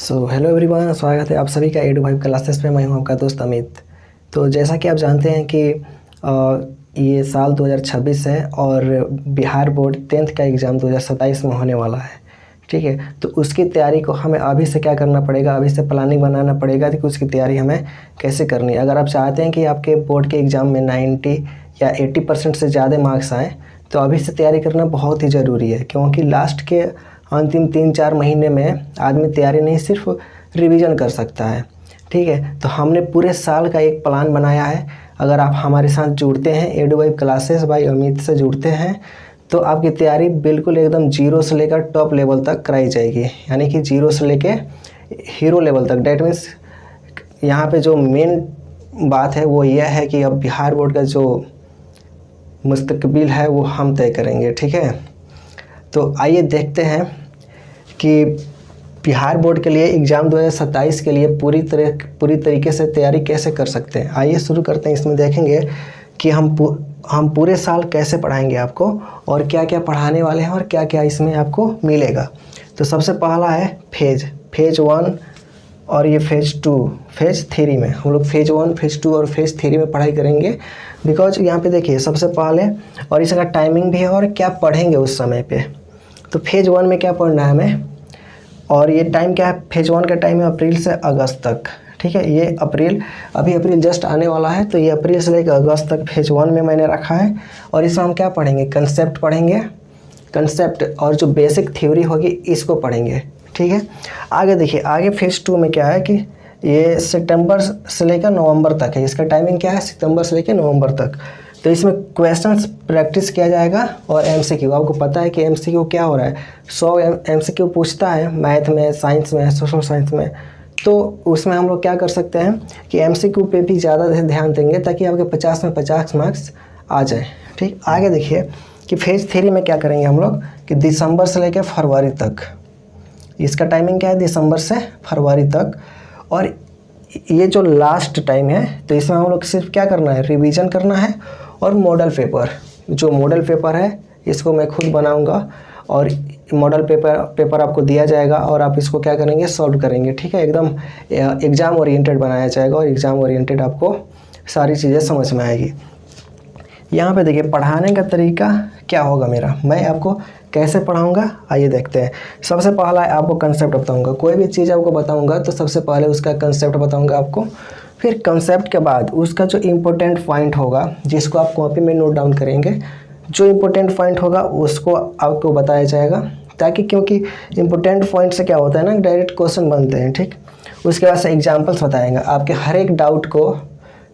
So hello everyone, स्वागत है आप सभी का एडू वाइब क्लासेस पे। मैं हूं आपका दोस्त अमित। तो जैसा कि आप जानते हैं कि ये साल 2026 है और बिहार बोर्ड 10th का एग्ज़ाम 2027 में होने वाला है। ठीक है, तो उसकी तैयारी को हमें अभी से क्या करना पड़ेगा, अभी से प्लानिंग बनाना पड़ेगा कि उसकी तैयारी हमें कैसे करनी है। अगर आप चाहते हैं कि आपके बोर्ड के एग्ज़ाम में 90 या 80% से ज़्यादा मार्क्स आएँ तो अभी से तैयारी करना बहुत ही ज़रूरी है, क्योंकि लास्ट के अंतिम 3-4 महीने में आदमी तैयारी नहीं सिर्फ रिवीजन कर सकता है। ठीक है, तो हमने पूरे साल का एक प्लान बनाया है। अगर आप हमारे साथ जुड़ते हैं, edu vibe classes bye Amit से जुड़ते हैं, तो आपकी तैयारी बिल्कुल एकदम जीरो से लेकर टॉप लेवल तक कराई जाएगी, यानी कि जीरो से लेके हीरो लेवल तक। डैट मीन्स यहाँ पे जो मेन बात है वो यह है कि अब बिहार बोर्ड का जो मुस्तकबिल है वो हम तय करेंगे। ठीक है, तो आइए देखते हैं कि बिहार बोर्ड के लिए एग्ज़ाम 2027 के लिए पूरी तरीके से तैयारी कैसे कर सकते हैं। आइए शुरू करते हैं। इसमें देखेंगे कि हम पूरे साल कैसे पढ़ाएंगे आपको और क्या क्या पढ़ाने वाले हैं और क्या क्या इसमें आपको मिलेगा। तो सबसे पहला है फेज़ 1 और ये फेज़ 3 में हम लोग फेज़ 1, फेज़ 2 और फेज़ 3 में पढ़ाई करेंगे। बिकॉज यहाँ पे देखिए सबसे पहले, और इसका टाइमिंग भी है और क्या पढ़ेंगे उस समय पे। तो फेज़ 1 में क्या पढ़ना है हमें, और ये टाइम क्या है, फेज़ 1 का टाइम है अप्रैल से अगस्त तक। ठीक है, ये अप्रैल जस्ट आने वाला है, तो ये अप्रैल से लेकर अगस्त तक फेज़ 1 में मैंने रखा है। और इसमें हम क्या पढ़ेंगे, कंसेप्ट पढ़ेंगे, कंसेप्ट और जो बेसिक थ्योरी होगी इसको पढ़ेंगे। ठीक है, आगे देखिए, आगे फेज़ 2 में क्या है कि ये सितंबर से लेकर नवंबर तक है। इसका टाइमिंग क्या है, सितंबर से लेकर नवंबर तक। तो इसमें क्वेश्चंस प्रैक्टिस किया जाएगा और एमसीक्यू। आपको पता है कि एमसीक्यू क्या हो रहा है, 100 एमसीक्यू पूछता है मैथ में, साइंस में, सोशल साइंस में। तो उसमें हम लोग क्या कर सकते हैं कि एमसीक्यू पे भी ज़्यादा ध्यान देंगे ताकि आपके 50 में 50 मार्क्स आ जाए। ठीक, आगे देखिए कि फेज़ 3 में क्या करेंगे हम लोग कि दिसंबर से लेकर फरवरी तक। इसका टाइमिंग क्या है, दिसंबर से फरवरी तक। और ये जो लास्ट टाइम है, तो इसमें हम लोग सिर्फ क्या करना है, रिवीजन करना है। और मॉडल पेपर है इसको मैं खुद बनाऊंगा और मॉडल पेपर आपको दिया जाएगा और आप इसको क्या करेंगे, सॉल्व करेंगे। ठीक है, एकदम एग्ज़ाम ओरिएंटेड बनाया जाएगा और एग्ज़ाम ओरिएंटेड आपको सारी चीज़ें समझ में आएगी। यहाँ पे देखिए पढ़ाने का तरीका क्या होगा मेरा, मैं आपको कैसे पढ़ाऊंगा आइए देखते हैं। सबसे पहला आपको कंसेप्ट बताऊंगा। कोई भी चीज़ आपको बताऊंगा तो सबसे पहले उसका कंसेप्ट बताऊंगा आपको। फिर कंसेप्ट के बाद उसका जो इम्पोर्टेंट पॉइंट होगा जिसको आप कॉपी में नोट डाउन करेंगे, जो इम्पोर्टेंट पॉइंट होगा उसको आपको बताया जाएगा, ताकि क्योंकि इम्पोर्टेंट पॉइंट से क्या होता है ना, डायरेक्ट क्वेश्चन बनते हैं। ठीक, उसके बाद से एग्जाम्पल्स बताएंगे आपके हर एक डाउट को।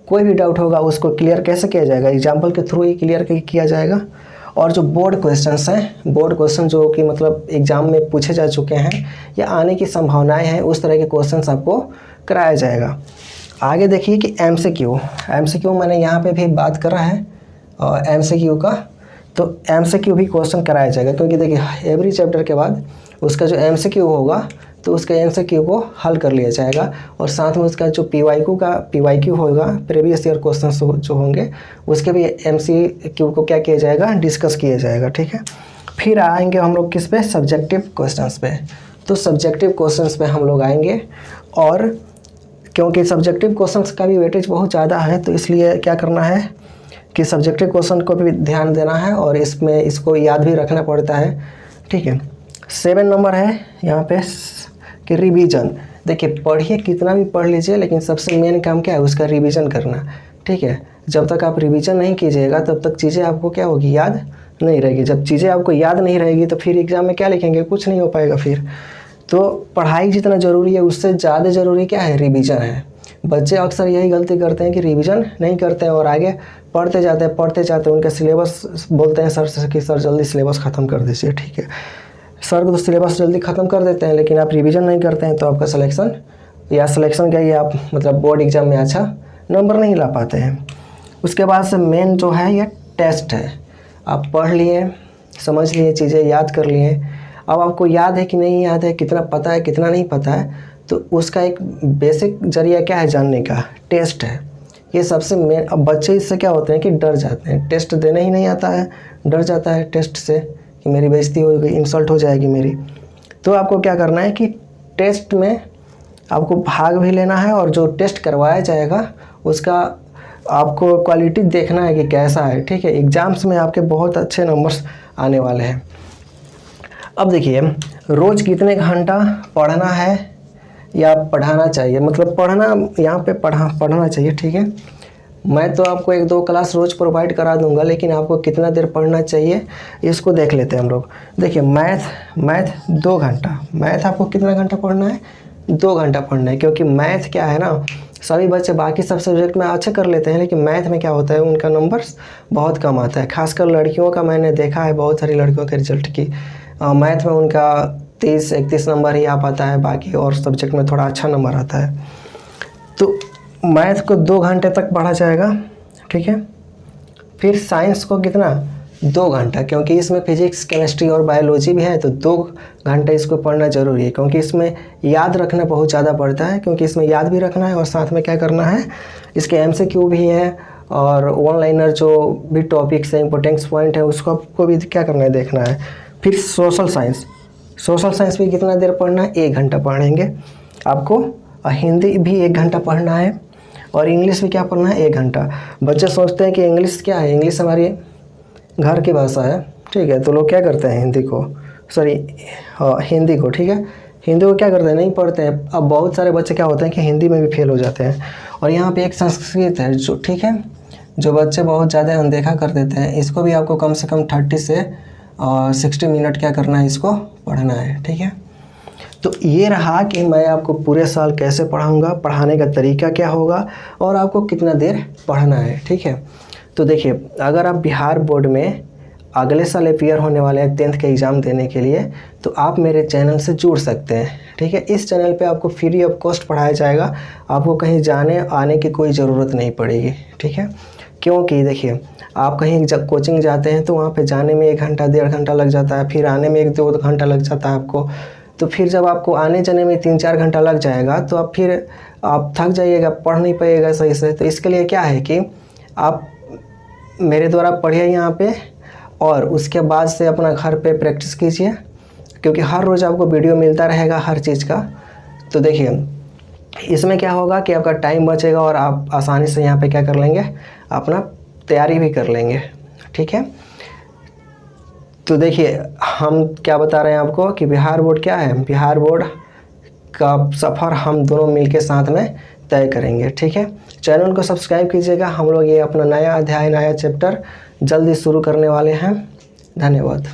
कोई भी डाउट होगा उसको क्लियर कैसे किया जाएगा, एग्जाम्पल के थ्रू ही क्लियर किया जाएगा। और जो बोर्ड क्वेश्चंस हैं, बोर्ड क्वेश्चन जो कि मतलब एग्ज़ाम में पूछे जा चुके हैं या आने की संभावनाएं हैं, उस तरह के क्वेश्चंस आपको कराया जाएगा। आगे देखिए कि एमसीक्यू मैंने यहाँ पे भी बात करा है और एमसीक्यू का, तो एमसीक्यू भी क्वेश्चन कराया जाएगा। क्योंकि देखिए एवरी चैप्टर के बाद उसका जो एमसीक्यू होगा तो उसके एमसीक्यू को हल कर लिया जाएगा और साथ में उसका जो पीवाईक्यू होगा, प्रीवियस ईयर क्वेश्चन जो होंगे उसके भी एमसीक्यू को क्या किया जाएगा, डिस्कस किया जाएगा। ठीक है, फिर आएंगे हम लोग किस पे, सब्जेक्टिव क्वेश्चंस पे। तो सब्जेक्टिव क्वेश्चंस पे हम लोग आएंगे, और क्योंकि सब्जेक्टिव क्वेश्चंस का भी वेटेज बहुत ज़्यादा है तो इसलिए क्या करना है कि सब्जेक्टिव क्वेश्चन को भी ध्यान देना है और इसमें इसको याद भी रखना पड़ता है। ठीक है, 7 नंबर है यहाँ पे कि रिवीजन। देखिए पढ़िए, कितना भी पढ़ लीजिए, लेकिन सबसे मेन काम क्या है, उसका रिवीजन करना। ठीक है, जब तक आप रिवीजन नहीं कीजिएगा तब तक चीज़ें आपको क्या होगी, याद नहीं रहेगी। जब चीज़ें आपको याद नहीं रहेगी तो फिर एग्ज़ाम में क्या लिखेंगे, कुछ नहीं हो पाएगा फिर। तो पढ़ाई जितना ज़रूरी है उससे ज़्यादा ज़रूरी क्या है, रिवीजन है। बच्चे अक्सर यही गलती करते हैं कि रिवीजन नहीं करते हैं और आगे पढ़ते जाते हैं। उनका सिलेबस बोलते हैं सर से कि सर जल्दी सिलेबस ख़त्म कर दीजिए। ठीक है, सर को तो सिलेबस जल्दी ख़त्म कर देते हैं, लेकिन आप रिवीजन नहीं करते हैं तो आपका सिलेक्शन क्या, ये आप मतलब बोर्ड एग्ज़ाम में अच्छा नंबर नहीं ला पाते हैं। उसके बाद से मेन जो है ये टेस्ट है। आप पढ़ लिए, समझ लिए, चीज़ें याद कर लिए, अब आपको याद है कि नहीं याद है, कितना पता है कितना नहीं पता है, तो उसका एक बेसिक जरिया क्या है जानने का, टेस्ट है। ये सबसे मेन। अब बच्चे इससे क्या होते हैं कि डर जाते हैं, टेस्ट देना ही नहीं आता है, डर जाता है टेस्ट से कि मेरी बेइज्जती हो गई, इंसल्ट हो जाएगी मेरी। तो आपको क्या करना है कि टेस्ट में आपको भाग भी लेना है और जो टेस्ट करवाया जाएगा उसका आपको क्वालिटी देखना है कि कैसा है, ठीक है। एग्ज़ाम्स में आपके बहुत अच्छे नंबर्स आने वाले हैं। अब देखिए, रोज़ कितने घंटा पढ़ना है या पढ़ाना चाहिए, मतलब पढ़ना यहाँ पे पढ़ना चाहिए, ठीक है। मैं तो आपको 1-2 क्लास रोज़ प्रोवाइड करा दूंगा, लेकिन आपको कितना देर पढ़ना चाहिए इसको देख लेते हैं हम लोग। देखिए, मैथ 2 घंटा, मैथ आपको कितना घंटा पढ़ना है, 2 घंटा पढ़ना है। क्योंकि मैथ क्या है ना, सभी बच्चे बाकी सब सब्जेक्ट में अच्छे कर लेते हैं, लेकिन मैथ में क्या होता है उनका नंबर्स बहुत कम आता है। खासकर लड़कियों का मैंने देखा है, बहुत सारी लड़कियों के रिजल्ट की मैथ में उनका 30-31 नंबर ही आ पाता है, बाकी और सब्जेक्ट में थोड़ा अच्छा नंबर आता है। तो मैथ को 2 घंटे तक पढ़ा जाएगा, ठीक है। फिर साइंस को कितना, 2 घंटा, क्योंकि इसमें फिजिक्स, केमिस्ट्री और बायोलॉजी भी है, तो 2 घंटे इसको पढ़ना ज़रूरी है। क्योंकि इसमें याद रखना बहुत ज़्यादा पड़ता है, क्योंकि इसमें याद भी रखना है और साथ में क्या करना है, इसके MCQ भी है और ऑनलाइनर जो भी टॉपिक्स हैं, इंपॉर्टेंस पॉइंट है, उसको आपको भी क्या करना है, देखना है। फिर सोशल साइंस भी कितना देर पढ़ना है, 1 घंटा पढ़ेंगे आपको। हिंदी भी 1 घंटा पढ़ना है और इंग्लिश भी क्या पढ़ना है, 1 घंटा। बच्चे सोचते हैं कि इंग्लिश क्या है, इंग्लिश हमारी घर की भाषा है, ठीक है। तो लोग क्या करते हैं, हिंदी को, ठीक है, हिंदी को क्या करते हैं, नहीं पढ़ते हैं। अब बहुत सारे बच्चे क्या होते हैं कि हिंदी में भी फेल हो जाते हैं। और यहाँ पे एक संस्कृत है जो, ठीक है, जो बच्चे बहुत ज़्यादा अनदेखा कर देते हैं, इसको भी आपको कम से कम 30 से 60 मिनट क्या करना है, इसको पढ़ना है, ठीक है। तो ये रहा कि मैं आपको पूरे साल कैसे पढ़ाऊँगा, पढ़ाने का तरीका क्या होगा और आपको कितना देर पढ़ना है, ठीक है। तो देखिए, अगर आप बिहार बोर्ड में अगले साल अपीयर होने वाले हैं 10th के एग्ज़ाम देने के लिए, तो आप मेरे चैनल से जुड़ सकते हैं, ठीक है। इस चैनल पे आपको फ्री ऑफ कॉस्ट पढ़ाया जाएगा, आपको कहीं जाने आने की कोई ज़रूरत नहीं पड़ेगी, ठीक है। क्योंकि देखिए, आप कहीं जब कोचिंग जाते हैं तो वहाँ पे जाने में 1 घंटा 1.5 घंटा लग जाता है, फिर आने में 1-2 घंटा लग जाता है आपको। तो फिर जब आपको आने जाने में 3-4 घंटा लग जाएगा तो आप थक जाइएगा, पढ़ नहीं पाइएगा सही से। तो इसके लिए क्या है कि आप मेरे द्वारा पढ़िए यहाँ पे और उसके बाद से अपना घर पे प्रैक्टिस कीजिए, क्योंकि हर रोज़ आपको वीडियो मिलता रहेगा हर चीज़ का। तो देखिए, इसमें क्या होगा कि आपका टाइम बचेगा और आप आसानी से यहाँ पे क्या कर लेंगे, अपना तैयारी भी कर लेंगे, ठीक है। तो देखिए, हम क्या बता रहे हैं आपको कि बिहार बोर्ड क्या है, बिहार बोर्ड का सफ़र हम दोनों मिलके साथ में तय करेंगे, ठीक है। चैनल को सब्सक्राइब कीजिएगा, हम लोग ये अपना नया अध्याय, नया चैप्टर जल्दी शुरू करने वाले हैं। धन्यवाद।